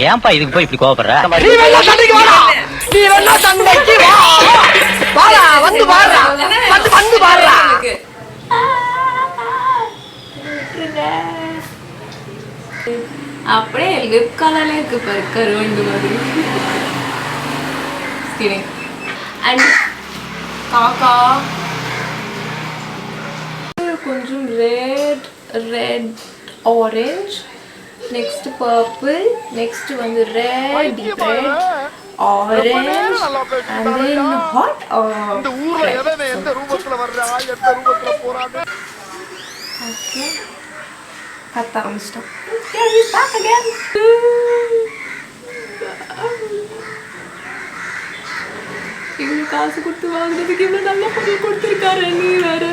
ஏன்பா இதுக்கு போய் இப்படி கோவப்படுற? நீ வேணா சண்டைக்கு வாடா. நீ வேணா சண்டைக்கு வா. வாடா வந்து பாருடா. வந்து பாருடா. அப்படியே லிப் கலர்ல இருக்கு பாரு கருவண்டு மாதிரி. கிடிங். அண்ட் காக்கா கொஞ்சம் red orange, next purple, next வந்து red, deep red, orange, and then hot இந்த ஊர்ல எவன் எந்த ரூபத்துல வர்றா எந்த ரூபத்துல போறானே. okay கத்த ஆரம்பிச்சிட்டோம். Yeah, he's back again. இவங்க காசு கொடுத்து வாங்குறதுக்கு இவ்வளவு நல்ல பொருள் கொடுத்துருக்காரு. நீ வேற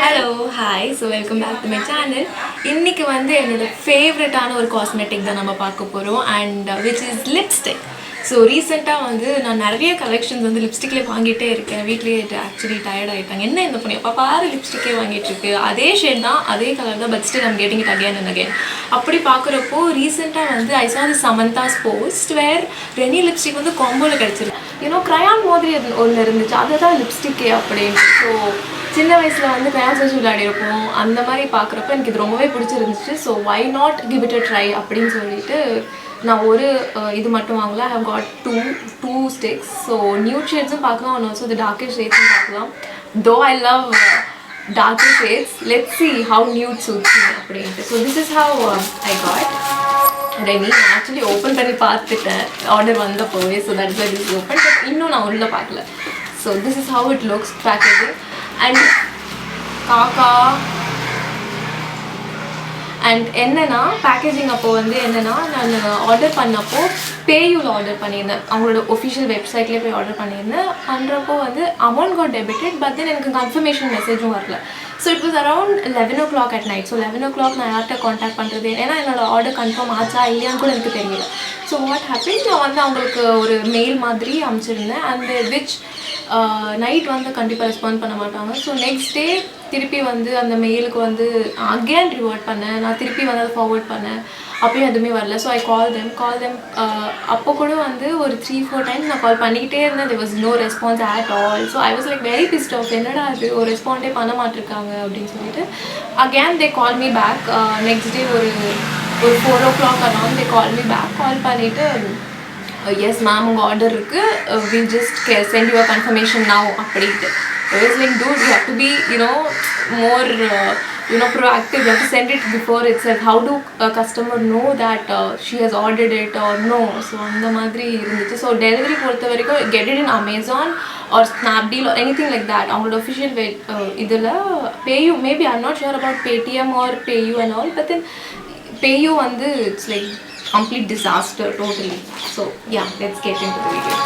hello hi, so welcome back to my channel. இன்றைக்கி வந்து என்னோட ஃபேவரட்டான ஒரு காஸ்மெட்டிக் தான் நம்ம பார்க்க போகிறோம், and which is lipstick. So ரீசெண்டாக வந்து நான் நிறைய கலெக்ஷன்ஸ் வந்து லிப்ஸ்டிக்லேயே வாங்கிட்டே இருக்கேன். வீட்லேயே ஆக்சுவலி டயர்ட் ஆகிட்டாங்க. என்ன இந்த பொண்ணு அப்போ பாரு லிப்ஸ்டிக்கே வாங்கிட்டு இருக்கு, அதே ஷேட் தான் அதே கலர் தான், but still I'm getting it again and again. அப்படி பார்க்குறப்போ ரீசெண்டாக வந்து ஐ saw this Samantha's post where Rennie lipstick வந்து காம்போவில் கிடச்சிருக்கு. யூனோ க்ரையான் மாதிரி ஒன்று இருந்துச்சு, அதுதான் லிப்ஸ்டிக்கே அப்படின்னு. ஸோ சின்ன வயசில் வந்து கிரையான்ஸ் வச்சு விளையாடிருப்போம், அந்த மாதிரி பார்க்குறப்ப எனக்கு இது ரொம்பவே பிடிச்சிருந்துச்சு. So why not give it a try அப்படின்னு சொல்லிட்டு நான் ஒரு இது மட்டும் வாங்கல. I have got two sticks. So nude ஷேட்ஸும் பார்க்கலாம், அண்ட் ஆல்சோ த டார்க்கர் ஷேட்ஸும் பார்க்கலாம். Though I love darker shades, let's see how nude suits me அப்படின்ட்டு. So this is how I got Renee. நான் ஆக்சுவலி ஓப்பன் பண்ணி பார்த்துட்டேன் order வந்தப்போவே. So that is is open, but இன்னும் நான் உள்ளே பார்க்கல. So this is how it looks packaging. And காக்கா அண்ட் என்னென்னா பேக்கேஜிங் அப்போ வந்து என்னென்னா, நான் ஆர்டர் பண்ணப்போ பேயூவில் ஆர்டர் பண்ணியிருந்தேன். அவங்களோட ஒஃபிஷியல் வெப்சைட்லேயே போய் ஆர்டர் பண்ணியிருந்தேன். பண்ணுறப்போ வந்து amount got debited, but then எனக்கு கன்ஃபர்மேஷன் மெசேஜும் வரல. So it was around 11 o'clock at night. So 11 o'clock நான் யார்கிட்ட காண்டாக்ட் பண்ணுறது, ஏன்னா என்னோடய ஆர்டர் கன்ஃபார்ம் ஆச்சா இல்லையான்னு கூட எனக்கு தெரியல. ஸோ வாட் ஹேப்பன், நான் வந்து அவங்களுக்கு ஒரு மெயில் மாதிரி அனுப்பிச்சிருந்தேன். அந்த விச் நைட் வந்து கண்டிப்பாக ரெஸ்பாண்ட் பண்ண மாட்டாங்க. ஸோ நெக்ஸ்ட் டே திருப்பி வந்து அந்த மெயிலுக்கு வந்து அகேன் ரிவர்ட் பண்ணேன். நான் திருப்பி வந்து அதை ஃபார்வர்ட் பண்ணேன், அப்பயும் எதுவுமே வரல. ஸோ ஐ கால் தெம் அப்போ கூட வந்து ஒரு 3-4 டைம்ஸ் நான் கால் பண்ணிக்கிட்டே இருந்தேன். there was no response at all. So I was like very pissed off. என்னடா அது ஒரு ரெஸ்பாண்டே பண்ண மாட்டிருக்காங்க அப்படின்னு சொல்லிட்டு again they call me back. Next day ஒரு 4 o'clock around they call me back. Call பண்ணிவிட்டு எஸ் மேம் உங்கள் ஆர்டர் இருக்குது, will just send you confirmation now அப்படின்ட்டு. I was like, dude, you have to be, more, proactive. You have to send it before itself. How do a customer know that she has ordered it or no? So, அந்த மாதிரி இருந்துச்சு. So delivery பொறுத்த வரைக்கும் get it in Amazon or Snapdeal or anything like that. அவங்களோட official இதில் PayU, maybe I'm not sure about Paytm or PayU and all, but then PayU வந்து it's like complete disaster totally. So yeah, let's get into the video.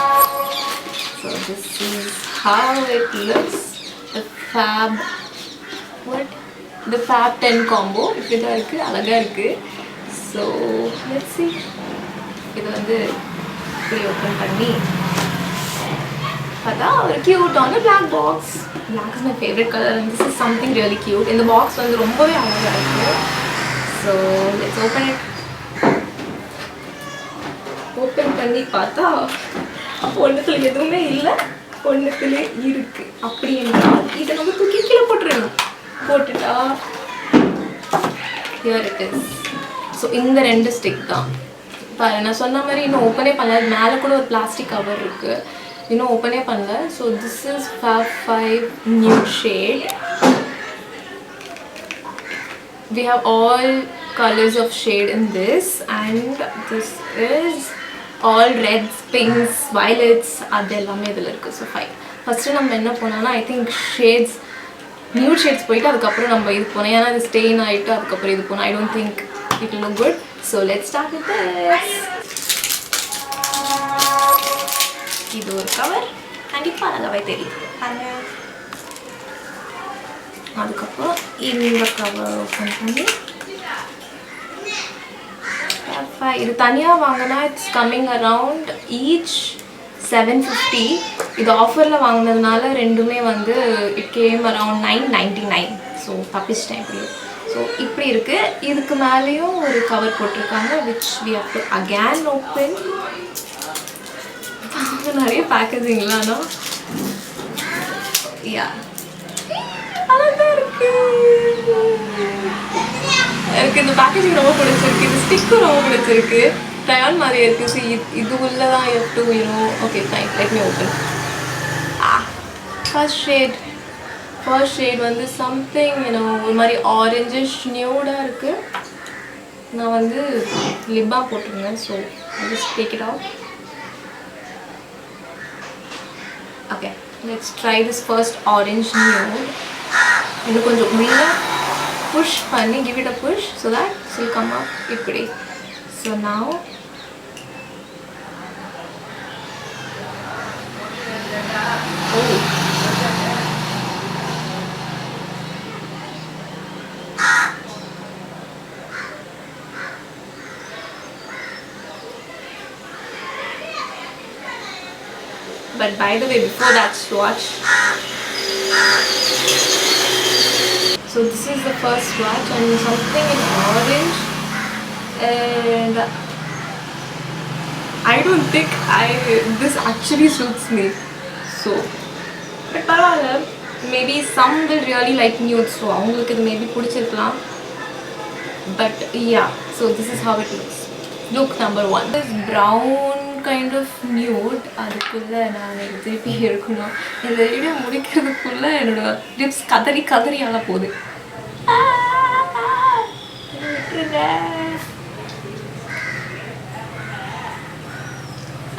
So this is how it looks. The Fab 10 combo. இப்படிதான் இருக்கு, அழகா இருக்கு. So let's see. இது வந்து இப்படி open பண்ணி பார்த்தா ஒரு கியூட்டான black box. Black is my favorite color and this is something really cute. இந்த பாக்ஸ் வந்து ரொம்பவே அழகா இருக்கு. So let's open it. Open பண்ணி பார்த்தா ஒன்றுத்துல எதுவுமே இல்லை, ஒன்றுத்துல இருக்கு. அப்படி என்றால் இதை நம்ம தூக்கி கீழே போட்டுருணும். போட்டுட்டா ஹியர் இட் இஸ். ஸோ இந்த 2 ஸ்டிக் தான் பாரு. நான் சொன்ன மாதிரி இன்னும் ஓப்பனே பண்ணல. மேலே கூட ஒரு பிளாஸ்டிக் கவர் இருக்குது, இன்னும் ஓப்பனே பண்ணல. So this is Fab 5 nude shade. We have all colors of shade in this, and this is all reds, pinks, violets, அது எல்லாமே இதில் இருக்குது. ஸோ 5. ஃபஸ்ட்டு நம்ம என்ன போனோம்னா I think shades, nude shades போயிட்டு அதுக்கப்புறம் நம்ம இது போனோம். ஏன்னா அது ஸ்டெயின் ஆகிட்டு அதுக்கப்புறம் இது போனோம். I don't think it look good. So let's start with this. இது ஒரு கவர், கண்டிப்பாக நல்லாவே தெரியும். அதுக்கப்புறம் இந்த கவர் ஓப்பன் பண்ணி இது தனியாக வாங்கினா இட்ஸ் கம்மிங் அரவுண்ட் ஈச் 750. இது ஆஃபரில் வாங்கினதுனால ரெண்டுமே வந்து இட் கேம் அரவுண்ட் 999. ஸோ தப்பிச்சிட்டேன் இப்படி. ஸோ இப்படி இருக்குது. இதுக்கு மேலேயும் ஒரு கவர் போட்டிருக்காங்க which we have to again open. நிறைய பேக்கேஜிங்லாம்னா யா அழகாக இருக்கு. எனக்கு இந்த பேக்கேஜிங் ரொம்ப பிடிச்சிருக்கு. இந்த ஸ்டிக்கும் ரொம்ப பிடிச்சிருக்கு. ட்ரையான் மாதிரியே இருக்குது. ஸோ இது உள்ளே தான் F to you know. Okay fine, let me open. First shade வந்து சம்திங் யூனோ ஒரு மாதிரி ஆரஞ்சிஷ் நியூடாக இருக்குது. நான் வந்து லிப்பா போட்டிருந்தேன். So I just take it of. Okay, let's try this first orange nude. இன்னும் கொஞ்சம் உள்ள push பண்ணி give it a push so that it will come up இப்படி. So now but by the way, before that swatch, so this is the first swatch and something in orange, and I don't think this actually suits me. So but parallel, maybe some will really like nude, so avungalukku idu maybe pidichirkalam. But yeah, so this is how it looks. Look number 1, this brown kind of nude. அதுக்குள்ள நான் திருப்பி இருக்கணும். இந்த video முடிக்கிறதுக்குள்ள என்னோட lips கதறி ஆள போகுது.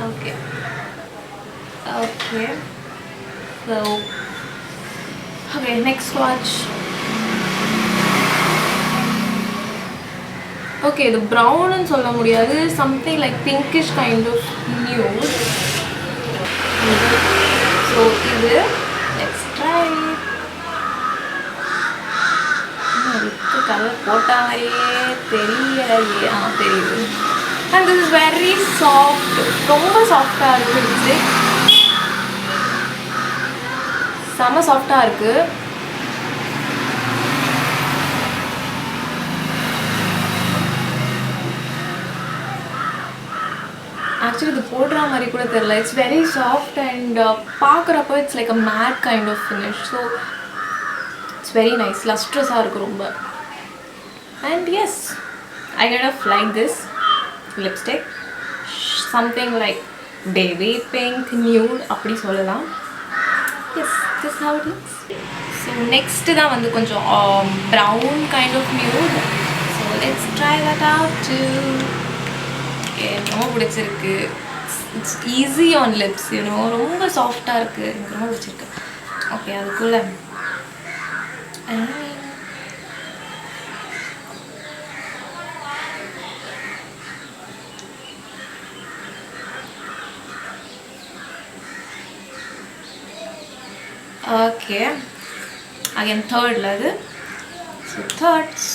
Okay okay so okay next swatch. Okay, இது ப்ரௌன்னு சொல்ல முடியாது. Something like pinkish kind of nude. So இது லெட்ஸ் ட்ரை. இதுக்கு கலர் போட்ட மாதிரியே தெரியலையே. தெரியுது. And this is very soft. ரொம்ப சாஃப்டாக இருக்குது. செம்ம சாஃப்டாக இருக்குது. ஆக்சுவலி இது போடுற மாதிரி கூட தெரியல. இட்ஸ் வெரி சாஃப்ட் அண்ட் பார்க்குறப்போ it's like a matte kind of finish. So it's very nice. லஸ்ட்ரஸாக இருக்குது ரொம்ப. And yes, I kind of like this lipstick. Something like baby pink nude அப்படி சொல்லலாம். Yes, this how it looks. So next தான் வந்து கொஞ்சம் brown kind of nude. So let's try that out too. ரொம்ப பிடிச்சிருக்கு. It's easy on lips you know. ரொம்ப சாஃப்டாக இருக்குது. எனக்கு ரொம்ப பிடிச்சிருக்கு. ஓகே, அதுக்குள்ள ஓகே அகைன் தேர்டில் அது. So thirds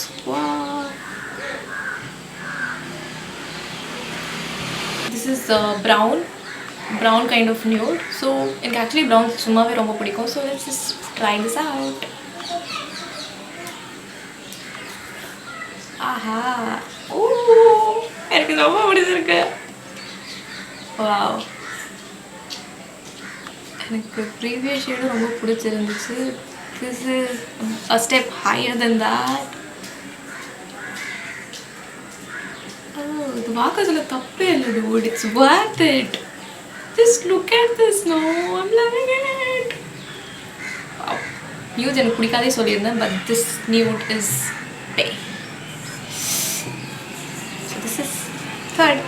this is brown kind of nude. So எனக்கு actually brown சும்மாவே ரொம்ப பிடிக்கும். So let's just try this out. ஆஹா, ஓ எனக்கு ரொம்ப பிடிச்சிருக்கு. வாவ், எனக்கு ப்ரீவியஸ் ஷேடும் ரொம்ப பிடிச்சிருந்துச்சு. this is a step higher than that. இது வாக்கத்துல தப்பே இல்லை dude. It's worth it. Just look at this. No, I'm loving it. Wow. Nude எனக்கு பிடிக்காதே சொல்லியிருந்தேன். But this nude is pay. So this is third.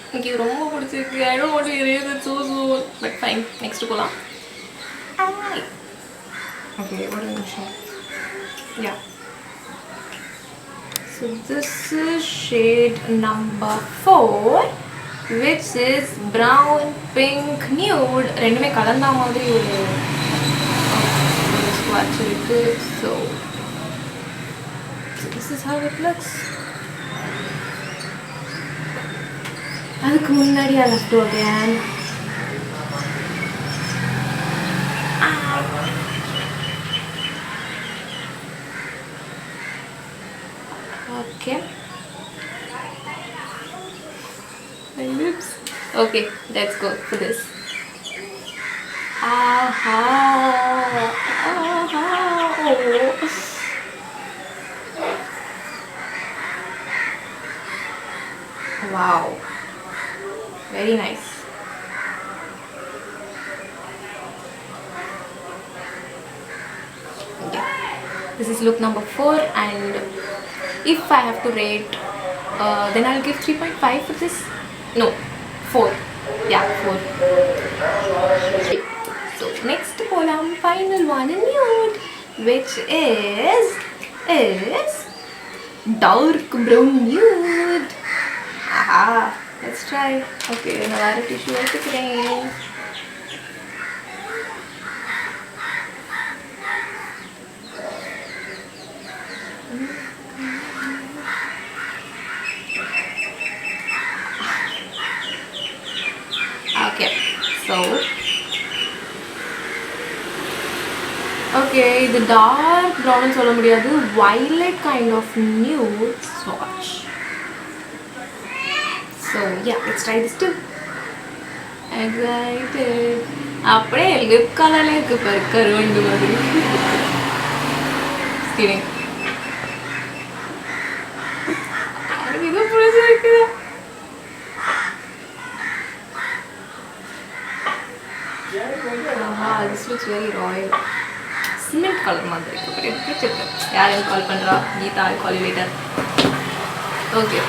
எனக்கு ரொம்ப பிடிச்சிருக்கு. I don't want to erase it so soon. But fine. Next போகலாம். Okay, ஒரு நிமிஷம். Yeah. So this is shade number 4, which is brown pink nude. ரெண்டுமே கலந்த மாதிரி ஒரு swatch இருக்கு. So this is how it looks. அதுக்கு முன்னாடி I have to again. Okay. My lips. Okay, let's go for this. Aha. Aha. Oh. Wow. Very nice. Okay. This is look number 4, and if I have to rate, then I'll give 3.5 for this. No, 4. Yeah, 4. So next polam, final one in nude, which is dark brown nude. Aha, let's try. Okay, now I have tissue again. Okay, so okay, the dark brown and சொல்ல முடியாது, violet kind of nude swatch. So yeah, let's try this too. Excited. அப்படியே lip colorல இருக்கு பாரு, கருவண்டு மாதிரி. Kidding. இது புரிஞ்சிருக்கு. This looks very royal. Cement color மாதிரி இருக்கு. யாரையும் கால் பண்றா? Geetha, I'll call you later. Okay.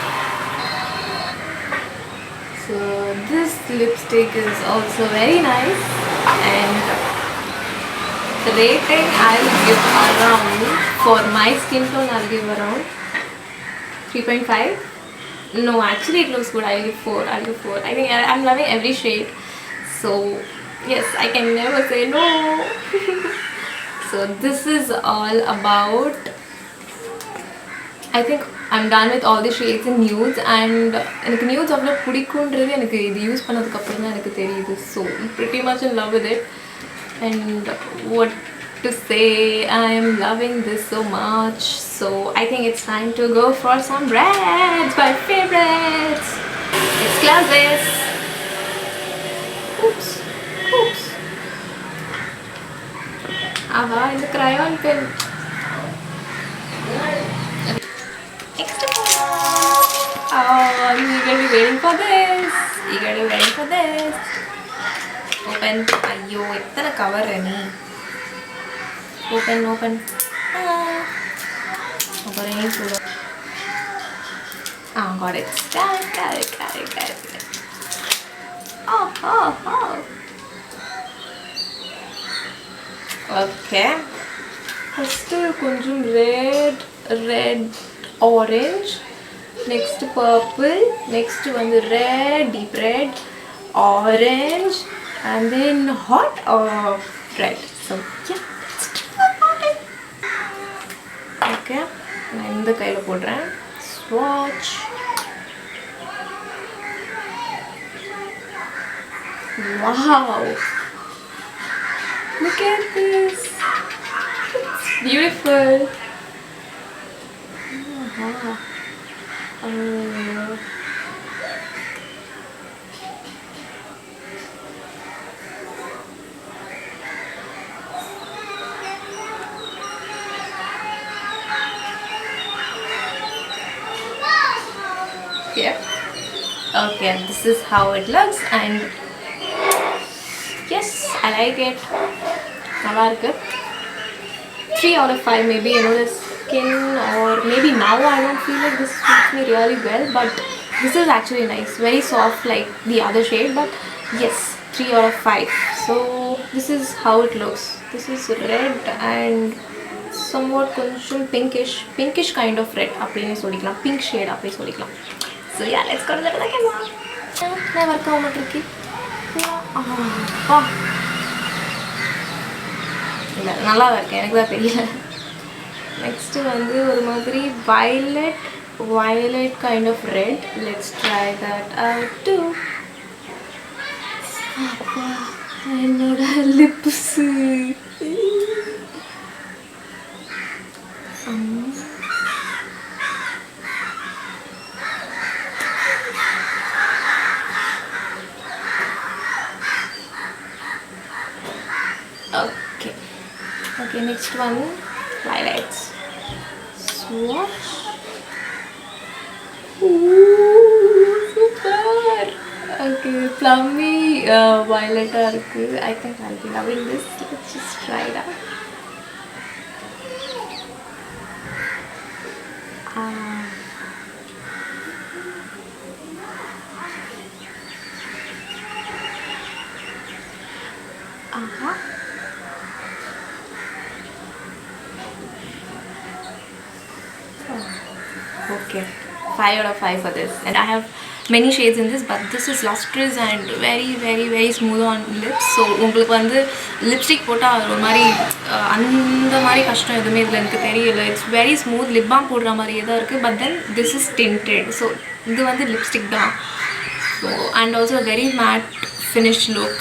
So this lipstick is also very nice, and the rating I'll give around, for my skin tone I'll give around 3.5. No, actually it looks good. I'll give 4. I think I'm loving every shade. So yes, I can never say no. So this is all about, I think I'm done with all the shades in nudes, and எனக்கு nudes அவ்வளோ பிடிக்குன்றது எனக்கு இது use பண்ணதுக்கு அப்புறம் தான் எனக்கு தெரியுது. So pretty much in love with it, and what to say, I am loving this so much. So I think it's time to go for some reds, my favorites. Let's class this. Oops. Aha, in the crayon pen. Next one. Oh, I'm eagerly waiting for this. Open. Ayyo, ittana cover ani. Open. Open any photo. Got it. Got it. Oh. Okay. First konjam red, orange. Next purple. Next one red, deep red, orange, and then hot red. So yeah, let's try it. Okay, நான் இந்த கையில போடுறேன். Swatch. Wow. Look at this. It's beautiful. Yeah. Okay, this is how it looks, and yes, I like it. நல்லா இருக்கு. 3 out of 5 maybe. You know, the skin, or maybe now I don't feel like this suits me really well, but this is actually nice. Very soft like the other shade, but yes, 3 out of 5. So this is how it looks. This is red and somewhat கொஞ்சம் pinkish kind of red அப்படினே சொல்லிக்கலாம். Pink shade அப்படி சொல்லிக்கலாம். So yeah, let's go to the second one. நான் work ஆக மாட்டேருக்கு. நல்லா இருக்கு, எனக்கு தான் தெரியல. நெக்ஸ்ட் வந்து ஒரு மாதிரி violet violet kind of red. Let's try that out too. அப்பா என்னோட lips. Okay, next one, highlights. Swatch. Ooh, super. Okay, plummy violet irukku. I think I'll be loving this. Let's just try it out. Okay, 5 out of 5 for this. And I have many shades in this, but this is lustrous and very smooth on lips. So உங்களுக்கு வந்து lipstick போட்டால் ஒரு மாதிரி அந்த மாதிரி கஷ்டம் எதுவுமே இதில் எனக்கு தெரியல. It's very smooth. Lip balm போடுற மாதிரியே தான் இருக்குது. But then this is tinted. So இது வந்து லிப்ஸ்டிக் தான். So and also very matte finish look.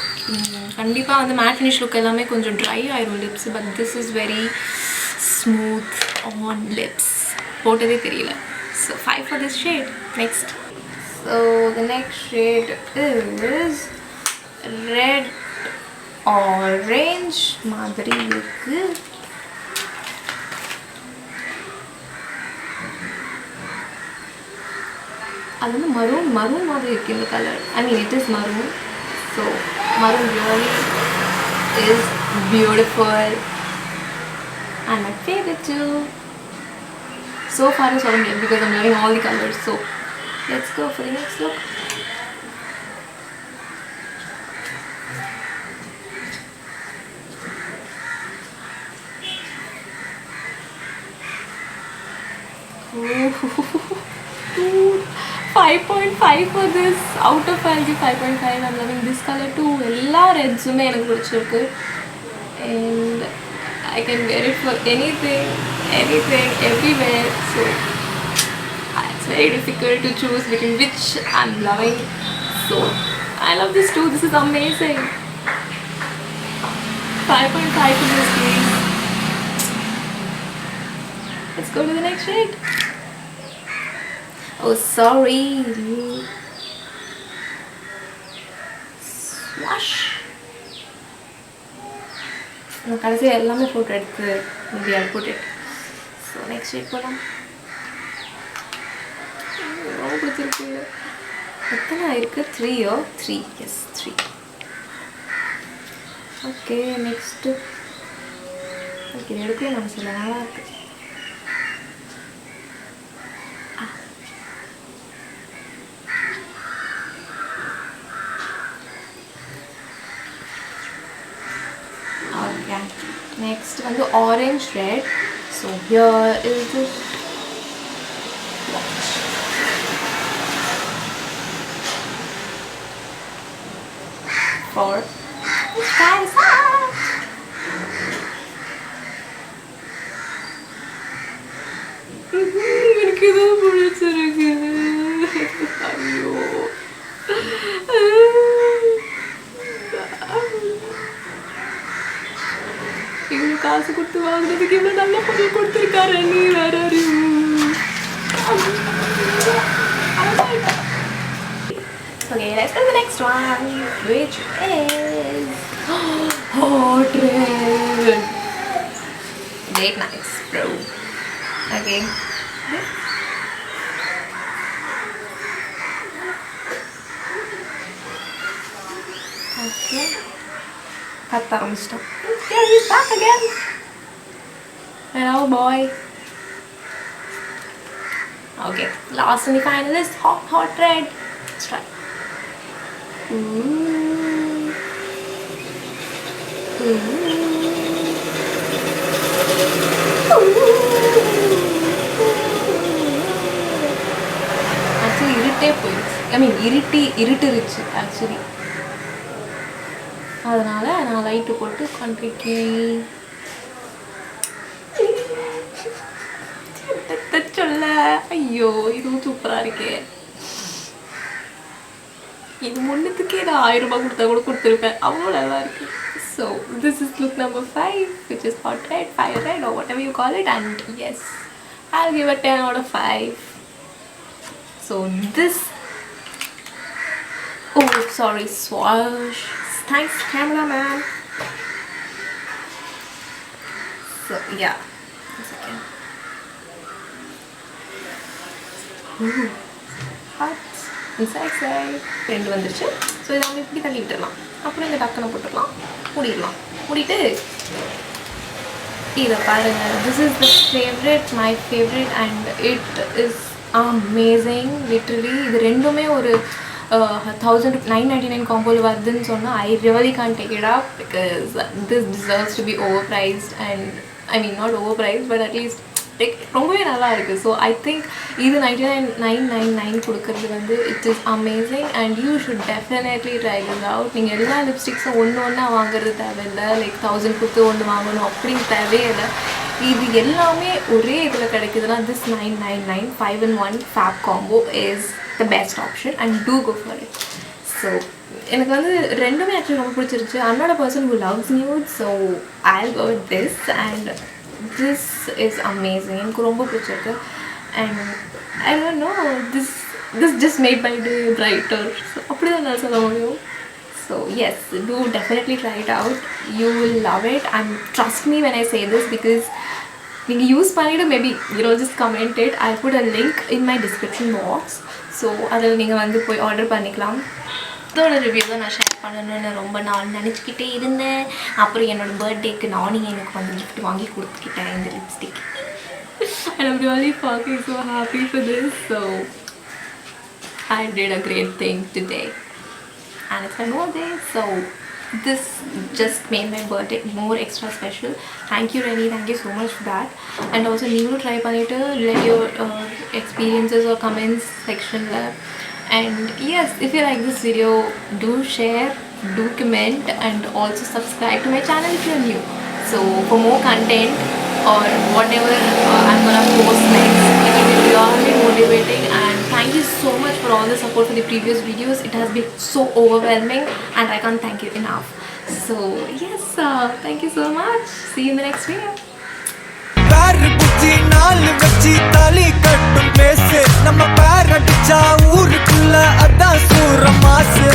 கண்டிப்பாக வந்து மேட் ஃபினிஷ் லுக் எல்லாமே கொஞ்சம் ட்ரை ஆயிரும் lips. But this is very smooth on lips. போட்டதே தெரியல. So 5 for this shade. Next. So the next shade is red orange மாதிரி இருக்கு. அது வந்து maroon மாதிரி இருக்கு இந்த colour. I mean it is maroon. So maroon really is beautiful and my favorite too. So far is all good because I'm loving all the colors. So let's go for the next look. Ooh, 5.5 for this. Out of 5, 5.5. I'm loving this color too. Ella reds me enakku pidichirukku. And I can wear it for anything, everywhere. So it's very difficult to choose between which I'm loving. So I love this too. This is amazing. 5.5 for this please. Let's go to the next shade. Oh sorry. Swash. நான் கடைசியாக எல்லாமே photo எடுத்து maybe I'll put it. So next shade போகலாம். ரொம்ப பிடிச்சிருக்கு. எத்தனை இருக்குது? 3 3. Yes, 3. Okay next. Okay எடுக்கவே நான் சொல்ல நல்லா இருக்கு. Next one the orange red. So here is the swatch. For guys. எனக்கு இது பிடிச்சிருக்கு. ஐயோ இவ்வளோ காசு கொடுத்து வாங்குறதுக்கு இவ்வளோ நல்ல பொருள் கொடுத்துருக்காரு. நீ வேற Okay, let's go to the next one, which is hot red. Very nice, bro. Okay. Okay. Cut ஆரம்பிச்சிட்டோம். Here he's back again. Hello boy. Okay, last and the final is hot red. Let's try. Actually irrite போயிடுச்சு. I mean இருட்டுருச்சு actually. அதனால நான் light போட்டு கொண்டிருக்கேன். சொல்ல ஐயோ இதுவும் சூப்பராக இருக்கே. இது முன்னத்துக்கே நான் 1000 ரூபாய் கொடுத்தா கூட கொடுத்துருப்பேன், அவ்வளோ நல்லா இருக்கு. So this is look number 5, which is hot red, fire red or whatever you call it, and yes, I'll give it 10 out of 5. So this, oh sorry, swash, thanks cameraman. So yeah, one second. Hot inside side ரெண்டு வந்துருச்சு. So இதை வந்து இப்படி தள்ளி விட்டுடலாம். அப்புறம் இந்த டக்குனை போட்டுடலாம், மூடிடலாம். மூடிட்டு இதை பாருங்கள். This is the favourite, my favourite, and it is amazing literally. இது ரெண்டுமே ஒரு 999 காம்போவில் வருதுன்னு சொன்னால் I really can take it up because this deserves to be over priced. And I mean not over price, but at least ரொம்பவே நல்லா இருக்குது. So I think இது 99.999 கொடுக்குறது வந்து it is amazing and you should definitely try this out. நீங்கள் எல்லா லிப்ஸ்டிக்ஸும் ஒன்றா வாங்குறது தேவையில்லை, லைக் 1000 கொடுத்து ஒன்று வாங்கணும் அப்படின்னு தேவையில்லை. இது எல்லாமே ஒரே இதில் கிடைக்குதுன்னா this 999 5-in-1 fab combo is the best option and to go for it. So எனக்கு வந்து ரெண்டுமே ஆக்சுவலி ரொம்ப பிடிச்சிருச்சு. I'm not a person who loves nude, so I'll go with this and this is amazing. எனக்கு ரொம்ப பிடிச்சிருக்கு. and I don't know, this just made my day brighter. So அப்படிதான் நான் சொல்ல முடியும். So yes, do definitely try it out, you will love it and trust me when I say this because நீங்கள் use பண்ணிவிட்டு maybe just comment it. I'll put a link in my description box. So அதில் நீங்கள் வந்து போய் order பண்ணிக்கலாம். இதோட review தான் நான் ஷேர் பண்ணணும்னு ரொம்ப நாள் நினச்சிக்கிட்டே இருந்தேன். அப்புறம் என்னோடய பர்த்டேக்கு நானே எனக்கு வந்து கிஃப்ட் வாங்கி கொடுத்துக்கிட்டேன் இந்த lipstick. and I'm really fucking so happy for this. So I did a great thing today and it's my birthday, so this just made my birthday more extra special. Thank you Renny, thank you so much for that. And also you try பண்ணிட்டு let your experiences or comments section la. And yes, if you like this video, do share, do comment and also subscribe to my channel if you're new. So for more content or whatever I'm gonna post next, it will be really motivating. And thank you so much for all the support for the previous videos. It has been so overwhelming and I can't thank you enough. So yes, thank you so much. See you in the next video. நம்ம பேர் அடிச்சா ஊருக்குள்ள அதான் சூர மாசு.